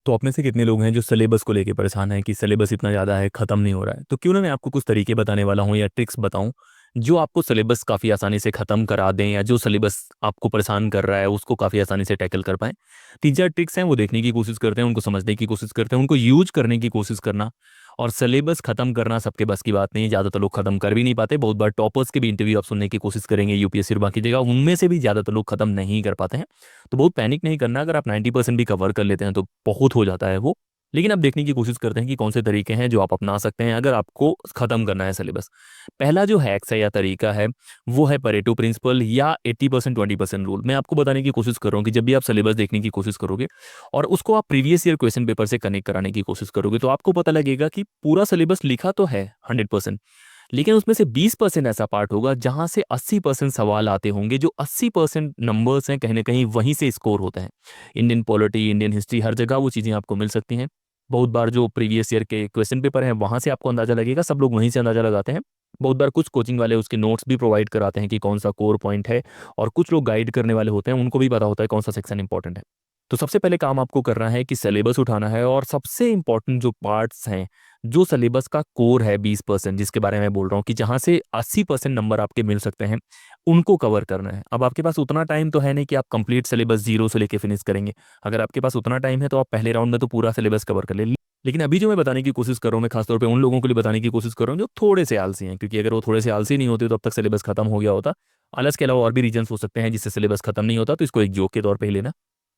तो आप में से कितने लोग हैं जो सिलेबस को लेके परेशान हैं कि सिलेबस इतना ज़्यादा है, ख़त्म नहीं हो रहा है? तो क्यों ना मैं आपको कुछ तरीके बताने वाला हूँ या ट्रिक्स बताऊँ, जो आपको सिलेबस काफ़ी आसानी से ख़त्म करा दें, या जो सिलेबस आपको परेशान कर रहा है उसको काफ़ी आसानी से टैकल कर पाएँ। 3-4 ट्रिक्स हैं, वो देखने की कोशिश करते हैं, उनको समझने की कोशिश करते हैं, उनको यूज़ करने की कोशिश करना। और सिलेबस ख़त्म करना सबके बस की बात नहीं है, ज़्यादातर लोग ख़त्म कर भी नहीं पाते। बहुत बार टॉपर्स के भी इंटरव्यू आप सुनने की कोशिश करेंगे यूपीएससी और बाकी जगह, उनमें से भी ज़्यादातर लोग ख़त्म नहीं कर पाते हैं। तो बहुत पैनिक नहीं करना, अगर आप 90% भी कवर कर लेते हैं तो बहुत हो जाता है वो। लेकिन अब देखने की कोशिश करते हैं कि कौन से तरीके हैं जो आप अपना सकते हैं अगर आपको ख़त्म करना है सिलेबस। पहला जो हैक्स है या तरीका है, वो है परेटो प्रिंसिपल या 80% 20% रूल। मैं आपको बताने की कोशिश कर रहा हूँ कि जब भी आप सिलेबस देखने की कोशिश करोगे और उसको आप प्रीवियस ईयर क्वेश्चन पेपर से कनेक्ट कराने की कोशिश करोगे, तो आपको पता लगेगा कि पूरा सिलेबस लिखा तो है 100%, लेकिन उसमें से 20% ऐसा पार्ट होगा जहां से 80% सवाल आते होंगे, जो 80% नंबर्स हैं कहीं ना कहीं वहीं से स्कोर होता है। इंडियन पॉलिटी, इंडियन हिस्ट्री, हर जगह वो चीज़ें आपको मिल सकती हैं। बहुत बार जो प्रीवियस ईयर के क्वेश्चन पेपर हैं वहां से आपको अंदाजा लगेगा, सब लोग वहीं से अंदाजा लगाते हैं। बहुत बार कुछ कोचिंग वाले उसके नोट्स भी प्रोवाइड कराते हैं कि कौन सा कोर पॉइंट है, और कुछ लोग गाइड करने वाले होते हैं, उनको भी पता होता है कौन सा सेक्शन इंपॉर्टेंट है। तो सबसे पहले काम आपको करना है कि सिलेबस उठाना है, और सबसे इंपॉर्टेंट जो पार्ट्स हैं, जो सिलेबस का कोर है 20%, जिसके बारे में बोल रहा हूँ कि जहाँ से 80% नंबर आपके मिल सकते हैं, उनको कवर करना है। अब आपके पास उतना टाइम तो है नहीं कि आप कंप्लीट सिलेबस जीरो से लेके फिनिश करेंगे। अगर आपके पास उतना टाइम है तो आप पहले राउंड में तो पूरा सिलेबस कवर कर ले। लेकिन अभी जो मैं बताने की कोशिश कर रहा हूँ, मैं खासतौर पे उन लोगों के लिए बताने की कोशिश कर रहा हूँ जो थोड़े से आलसी हैं, क्योंकि अगर वो थोड़े से आलसी नहीं होते तो अब तक सिलेबस खत्म हो गया होता। आलस के अलावा और भी रीजन हो सकते हैं जिससे सिलेबस खत्म नहीं होता, तो इसको एक जोक के तौर पे ही लेना।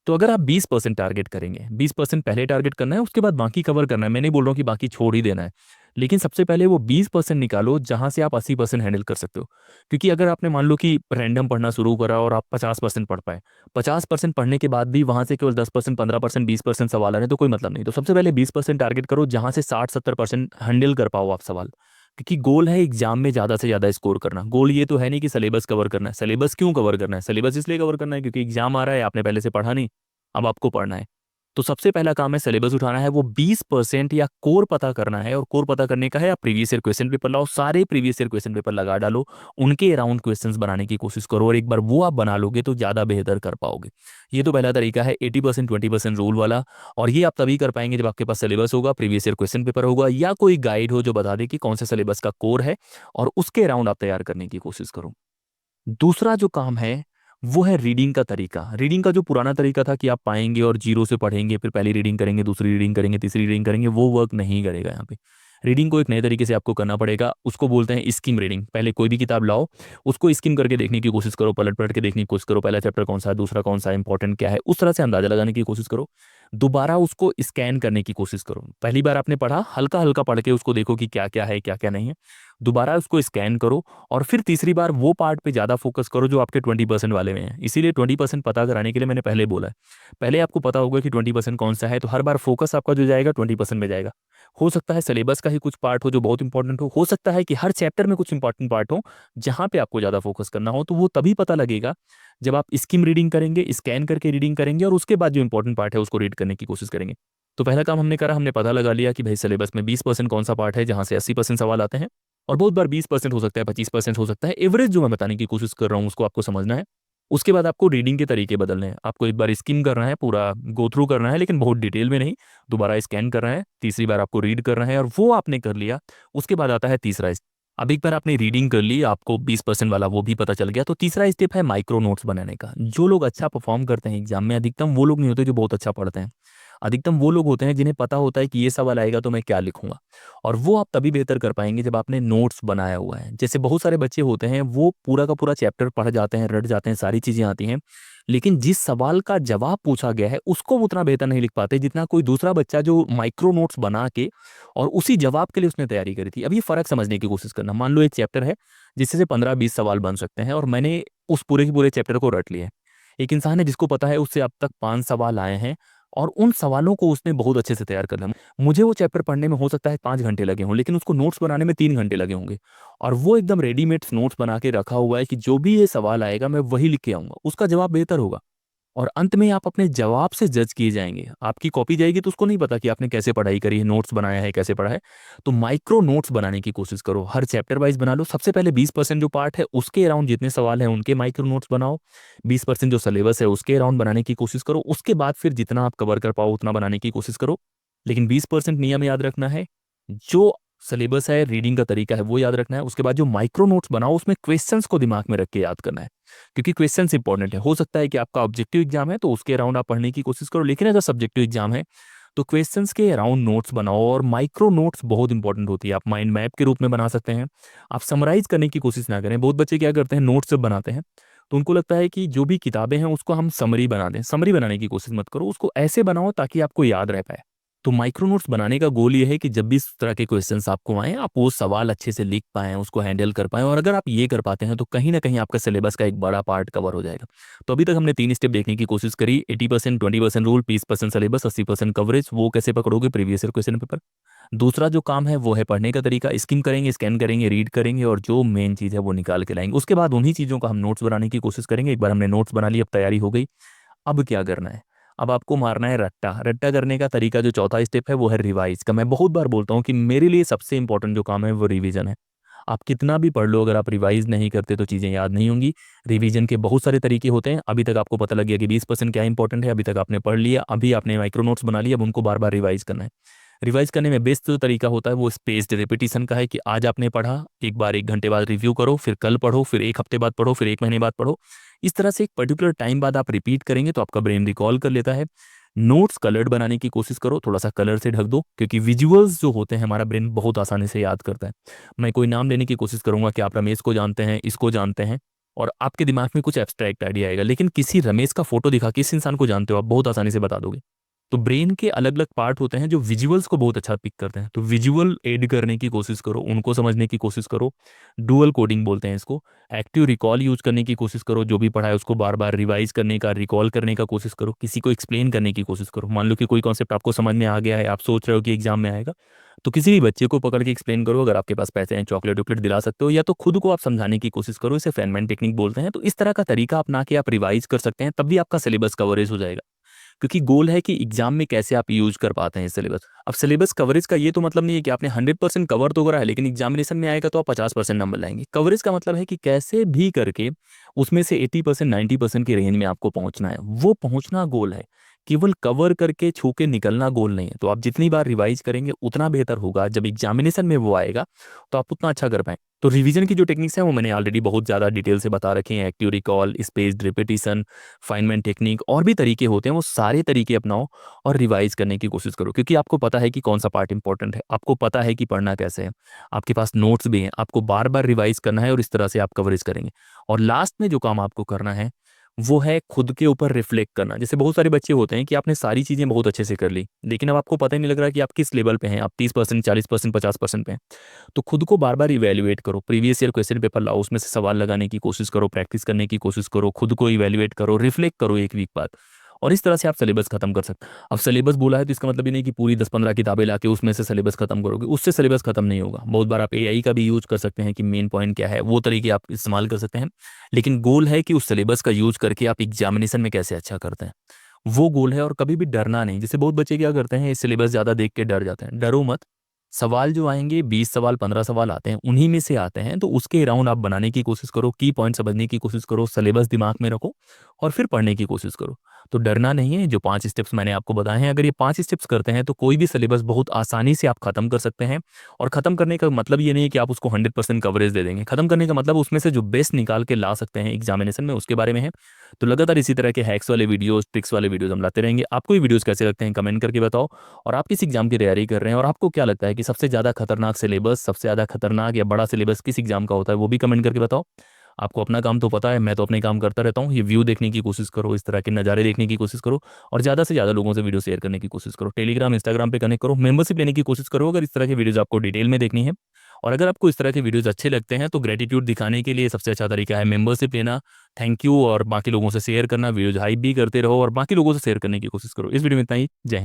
तो अगर आप 20% टारगेट करेंगे, 20% पहले टारगेट करना है, उसके बाद बाकी कवर करना है। मैं नहीं बोल रहा हूँ कि बाकी छोड़ ही देना है, लेकिन सबसे पहले वो 20% निकालो जहां से आप 80% हैंडल कर सकते हो। क्योंकि अगर आपने मान लो कि रैंडम पढ़ना शुरू करा और आप 50% पढ़ पाए, 50% पढ़ने के बाद भी वहां से केवल 10%, 15%, 20% सवाल आ रहे हैं, तो कोई मतलब नहीं। तो सबसे पहले 20% टारगेट करो जहां से 60-70% हैंडल कर पाओ आप सवाल। क्योंकि गोल है एग्जाम में ज़्यादा से ज़्यादा स्कोर करना। गोल ये तो है नहीं कि सिलेबस कवर करना है। सिलेबस क्यों कवर करना है? सिलेबस इसलिए कवर करना है क्योंकि एग्जाम आ रहा है, आपने पहले से पढ़ा नहीं, अब आपको पढ़ना है। तो सबसे पहला काम है सिलेबस उठाना है, वो 20% या कोर पता करना है। और कोर पता करने का है, आप प्रीवियस ईयर क्वेश्चन पेपर लाओ, सारे प्रीवियस ईयर क्वेश्चन पेपर लगा डालो, उनके अराउंड क्वेश्चंस बनाने की कोशिश करो, और एक बार वो आप बना लोगे तो ज़्यादा बेहतर कर पाओगे। ये तो पहला तरीका है 80% 20% रूल वाला। और ये आप तभी कर पाएंगे जब आपके पास सिलेबस होगा, प्रीवियस ईयर क्वेश्चन पेपर होगा, या कोई गाइड हो जो बता दे कि कौन से सिलेबस का कोर है, और उसके अराउंड आप तैयार करने की कोशिश करो। दूसरा जो काम है वो है रीडिंग का तरीका। रीडिंग का जो पुराना तरीका था कि आप पाएंगे और जीरो से पढ़ेंगे, फिर पहली रीडिंग करेंगे, दूसरी रीडिंग करेंगे, तीसरी रीडिंग करेंगे, वो वर्क नहीं करेगा यहाँ पे। रीडिंग को एक नए तरीके से आपको करना पड़ेगा, उसको बोलते हैं स्किम रीडिंग। पहले कोई भी किताब लाओ, उसको स्किम करके देखने की कोशिश करो, पलट पलट के देखने की कोशिश करो, पहला चैप्टर कौन सा है, दूसरा कौन सा है, इंपॉर्टेंट क्या है, उस तरह से अंदाजा लगाने की कोशिश करो। दोबारा उसको स्कैन करने की कोशिश करो। पहली बार आपने पढ़ा, हल्का हल्का पढ़ के उसको देखो कि क्या क्या है, क्या क्या नहीं है। दोबारा उसको स्कैन करो, और फिर तीसरी बार वो पार्ट पे ज़्यादा फोकस करो जो आपके 20% वाले में है। इसीलिए 20% पता कराने के लिए मैंने पहले बोला है, पहले आपको पता होगा कि 20% कौन सा है, तो हर बार फोकस आपका जो जाएगा 20% में जाएगा। हो सकता है सिलेबस का ही कुछ पार्ट हो जो बहुत इंपॉर्टेंट हो सकता है कि हर चैप्टर में कुछ इंपॉर्टेंट पार्ट हो जहाँ पे आपको ज़्यादा फोकस करना हो, तो वो तभी पता लगेगा जब आप स्किम रीडिंग करेंगे, स्कैन करके रीडिंग करेंगे, और उसके बाद जो इंपॉर्टेंट पार्ट है उसको रीड करने की कोशिश करेंगे। तो पहला काम हमने करा, हमने पता लगा लिया कि भाई सिलेबस में 20% कौन सा पार्ट है जहाँ से 80% सवाल आते हैं। और बहुत बार 20% हो सकता है, 25% हो सकता है, एवरेज जो मैं बताने की कोशिश कर रहा हूँ उसको आपको समझना है। उसके बाद आपको रीडिंग के तरीके बदलने हैं। आपको एक बार स्किम करना है, पूरा गो थ्रू करना है, लेकिन बहुत डिटेल में नहीं। दोबारा स्कैन करना है, तीसरी बार आपको रीड करना है, और वो आपने कर लिया। उसके बाद आता है तीसरा स्टेप। अब एक बार आपने रीडिंग कर ली, आपको 20% वाला वो भी पता चल गया, तो तीसरा स्टेप है माइक्रो नोट्स बनाने का। जो लोग अच्छा परफॉर्म करते हैं एग्जाम में, अधिकतम वो लोग नहीं होते जो बहुत अच्छा पढ़ते हैं। अधिकतम वो लोग होते हैं जिन्हें पता होता है कि ये सवाल आएगा तो मैं क्या लिखूंगा। और वो आप तभी बेहतर कर पाएंगे जब आपने नोट्स बनाया हुआ है। जैसे बहुत सारे बच्चे होते हैं, वो पूरा का पूरा चैप्टर पढ़ जाते हैं, रट जाते हैं, सारी चीज़ें आती हैं, लेकिन जिस सवाल का जवाब पूछा गया है उसको वो उतना बेहतर नहीं लिख पाते जितना कोई दूसरा बच्चा जो माइक्रो नोट्स बना के और उसी जवाब के लिए उसने तैयारी करी थी। अब ये फ़र्क समझने की कोशिश करना। मान लो एक चैप्टर है जिससे से 15-20 सवाल बन सकते हैं, और मैंने उस पूरे के पूरे चैप्टर को रट लिया है। एक इंसान है जिसको पता है उससे अब तक 5 सवाल आए हैं, और उन सवालों को उसने बहुत अच्छे से तैयार कर लिया। मुझे वो चैप्टर पढ़ने में हो सकता है 5 घंटे लगे हों, लेकिन उसको नोट्स बनाने में 3 घंटे लगे होंगे। और वो एकदम रेडीमेड नोट्स बना के रखा हुआ है कि जो भी ये सवाल आएगा मैं वही लिख के आऊंगा, उसका जवाब बेहतर होगा। और अंत में आप अपने जवाब से जज किए जाएंगे। आपकी कॉपी जाएगी तो उसको नहीं पता कि आपने कैसे पढ़ाई करी है, नोट्स बनाया है, कैसे पढ़ा है। तो माइक्रो नोट्स बनाने की कोशिश करो, हर चैप्टर वाइज बना लो। सबसे पहले 20% जो पार्ट है उसके अराउंड जितने सवाल हैं उनके माइक्रो नोट्स बनाओ। 20% जो सिलेबस है उसके अराउंड बनाने की कोशिश करो। उसके बाद फिर जितना आप कवर कर पाओ उतना बनाने की कोशिश करो। लेकिन 20% नियम याद रखना है, जो सिलेबस है, रीडिंग का तरीका है वो याद रखना है। उसके बाद जो माइक्रो नोट्स बनाओ उसमें क्वेश्चंस को दिमाग में रख के याद करना है, क्योंकि क्वेश्चंस इंपॉर्टेंट है। हो सकता है कि आपका ऑब्जेक्टिव एग्जाम है तो उसके अराउंड आप पढ़ने की कोशिश करो, लेकिन अगर सब्जेक्टिव एग्जाम है तो क्वेश्चंस के अराउंड नोट्स बनाओ। और माइक्रो नोट्स बहुत इंपॉर्टेंट होती है, आप माइंड मैप के रूप में बना सकते हैं। आप समराइज करने की कोशिश ना करें। बहुत बच्चे क्या करते हैं, नोट्स जब बनाते हैं तो उनको लगता है कि जो भी किताबें हैं उसको हम समरी बना दें। समरी बनाने की कोशिश मत करो, उसको ऐसे बनाओ ताकि आपको याद रह पाए। तो माइक्रो नोट्स बनाने का गोल ये है कि जब भी इस तरह के क्वेश्चंस आपको आए आप वो सवाल अच्छे से लिख पाएं, उसको हैंडल कर पाएं। और अगर आप ये कर पाते हैं तो कहीं ना कहीं आपका सिलेबस का एक बड़ा पार्ट कवर हो जाएगा। तो अभी तक हमने 3 स्टेप देखने की कोशिश करी, 80%, 20% रूल, 20% सिलेबस, 80% कवरेज। वो कैसे पकड़ोगे, प्रीवियस ईयर क्वेश्चन पेपर। दूसरा जो काम है वो है पढ़ने का तरीका, स्किम करेंगे, स्कैन करेंगे, रीड करेंगे और जो मेन चीज़ है वो निकाल के लाएंगे। उसके बाद उन्हीं चीज़ों का हम नोट्स बनाने की कोशिश करेंगे। एक बार हमने नोट्स बना ली, अब तैयारी हो गई। अब क्या करना है, अब आपको मारना है रट्टा। रट्टा करने का तरीका जो चौथा स्टेप है वो है रिवाइज का। मैं बहुत बार बोलता हूँ कि मेरे लिए सबसे इंपॉर्टेंट जो काम है वो रिवीजन है। आप कितना भी पढ़ लो, अगर आप रिवाइज नहीं करते तो चीज़ें याद नहीं होंगी। रिवीजन के बहुत सारे तरीके होते हैं। अभी तक आपको पता लग गया कि 20% क्या इंपॉर्टेंट है। अभी तक आपने पढ़ लिया, अभी आपने माइक्रो नोट्स बना लिया, अब उनको बार बार रिवाइज करना है। रिवाइज करने में बेस्ट जो तरीका होता है वो स्पेस्ड रिपीटिशन का है, कि आज आपने पढ़ा, एक बार 1 घंटे बाद रिव्यू करो, फिर कल पढ़ो, फिर 1 हफ्ते बाद पढ़ो, फिर 1 महीने बाद पढ़ो। इस तरह से एक पर्टिकुलर टाइम बाद आप रिपीट करेंगे तो आपका ब्रेन रिकॉल कर लेता है। नोट्स कलर्ड बनाने की कोशिश करो, थोड़ा सा कलर से ढक दो, क्योंकि विजुअल्स जो होते हैं हमारा ब्रेन बहुत आसानी से याद करता है। मैं कोई नाम लेने की कोशिश करूंगा कि आप रमेश को जानते हैं, इसको जानते हैं, और आपके दिमाग में कुछ एब्स्ट्रैक्ट आइडिया आएगा, लेकिन किसी रमेश का फोटो दिखा के इस इंसान को जानते हो आप बहुत आसानी से बता दोगे। तो ब्रेन के अलग अलग पार्ट होते हैं जो विजुअल्स को बहुत अच्छा पिक करते हैं। तो विजुअल ऐड करने की कोशिश करो, उनको समझने की कोशिश करो। डुअल कोडिंग बोलते हैं इसको। एक्टिव रिकॉल यूज करने की कोशिश करो, जो भी पढ़ा है उसको बार बार रिवाइज करने का, रिकॉल करने का कोशिश करो। किसी को एक्सप्लेन करने की कोशिश करो। मान लो कि कोई कॉन्सेप्ट आपको समझ में आ गया है, आप सोच रहे हो कि एग्जाम में आएगा, तो किसी भी बच्चे को पकड़ के एक्सप्लेन करो। अगर आपके पास पैसे हैं चॉकलेट वॉकलेट दिला सकते हो, या तो खुद को आप समझाने की कोशिश करो। इसे फेनमैन टेक्निक बोलते हैं। तो इस तरह का तरीका अपना के आप रिवाइज कर सकते हैं, तब भी आपका सिलेबस कवरेज हो जाएगा। क्योंकि गोल है कि एग्जाम में कैसे आप यूज कर पाते हैं सिलेबस। अब सिलेबस कवरेज का ये तो मतलब नहीं है कि आपने 100% कवर तो करा है, लेकिन एग्जामिनेशन में आएगा तो आप 50% नंबर लाएंगे। कवरेज का मतलब है कि कैसे भी करके उसमें से 80%, 90% की रेंज में आपको पहुंचना है। वो पहुंचना गोल है, केवल कवर करके छू के निकलना गोल नहीं है। तो आप जितनी बार रिवाइज करेंगे उतना बेहतर होगा, जब एग्जामिनेशन में वो आएगा तो आप उतना अच्छा कर पाएंगे। तो रिवीजन की जो टेक्निक्स है वो मैंने ऑलरेडी बहुत ज़्यादा डिटेल से बता रखी हैं। Active recall, spaced repetition, Feynman technique, और भी तरीके होते हैं। वो सारे तरीके अपनाओ और रिवाइज करने की कोशिश करो, क्योंकि आपको पता है कि कौन सा पार्ट इंपॉर्टेंट है, आपको पता है कि पढ़ना कैसे है, आपके पास नोट्स भी हैं। आपको बार बार रिवाइज करना है और इस तरह से आप कवरेज करेंगे। और लास्ट में जो काम आपको करना है वो है खुद के ऊपर रिफ्लेक्ट करना। जैसे बहुत सारे बच्चे होते हैं कि आपने सारी चीज़ें बहुत अच्छे से कर ली, लेकिन अब आपको पता ही नहीं लग रहा कि आप किस लेवल पे हैं, आप 30%, 40%, 50% पे हैं। तो खुद को बार बार इवैल्यूएट करो। प्रीवियस ईयर क्वेश्चन पेपर लाओ, उसमें से सवाल लगाने की कोशिश करो, प्रैक्टिस करने की कोशिश करो, खुद को इवैल्यूएट करो, रिफ्लेक्ट करो 1 वीक बाद। और इस तरह से आप सिलेबस खत्म कर सकते हैं। अब सिलेबस बोला है तो इसका मतलब ये नहीं कि पूरी 10-15 किताबें लाके उसमें से सिलेबस खत्म करोगे, उससे सिलेबस खत्म नहीं होगा। बहुत बार आप एआई का भी यूज कर सकते हैं कि मेन पॉइंट क्या है, वो तरीके आप इस्तेमाल कर सकते हैं। लेकिन गोल है कि उस सिलेबस का यूज करके आप एग्जामिनेशन में कैसे अच्छा करते हैं, वो गोल है। और कभी भी डरना नहीं। जैसे बहुत बच्चे क्या करते हैं, सिलेबस ज़्यादा देख के डर जाते हैं। डरो मत। सवाल जो आएंगे 20 सवाल, 15 सवाल आते हैं, उन्हीं में से आते हैं। तो उसके अराउंड आप बनाने की कोशिश करो, की पॉइंट समझने की कोशिश करो, सिलेबस दिमाग में रखो और फिर पढ़ने की कोशिश करो। तो डरना नहीं है। जो 5 स्टेप्स मैंने आपको बताए हैं, अगर ये 5 स्टेप्स करते हैं तो कोई भी सिलेबस बहुत आसानी से आप खत्म कर सकते हैं। और खत्म करने का मतलब ये नहीं है कि आप उसको 100% कवरेज दे देंगे। खत्म करने का मतलब उसमें से जो बेस्ट निकाल के ला सकते हैं एग्जामिनेशन में, उसके बारे में है। तो लगातार इसी तरह के हैक्स वाले वीडियोस, ट्रिक्स वाले वीडियोस हम लाते रहेंगे। आपको ये वीडियोस कैसे लगते हैं कमेंट करके बताओ। और आप किस एग्जाम की तैयारी कर रहे हैं और आपको क्या लगता है कि सबसे ज़्यादा खतरनाक सिलेबस, सबसे ज़्यादा खतरनाक या बड़ा सिलेबस किस एग्जाम का होता है, वो भी कमेंट करके बताओ। आपको अपना काम तो पता है, मैं तो अपने काम करता रहता हूँ। ये व्यू देखने की कोशिश करो, इस तरह के नज़ारे देखने की कोशिश करो, और ज़्यादा से ज़्यादा लोगों से वीडियो शेयर करने की कोशिश करो। टेलीग्राम, इंस्टाग्राम पे कनेक्ट करो, मेंबरशिप लेने की कोशिश करो अगर इस तरह की वीडियोज़ आपको डिटेल में देखनी है। और अगर आपको इस तरह के वीडियोज़ अच्छे लगते हैं तो ग्रेटिट्यूड दिखाने के लिए सबसे अच्छा तरीका है मेंबरशिप लेना। Thank you. और बाकी लोगों से शेयर करना, वीडियोज़ हाइप भी करते रहो और बाकी लोगों से शेयर करने की कोशिश करो। इस वीडियो में इतना ही। जय हिंद।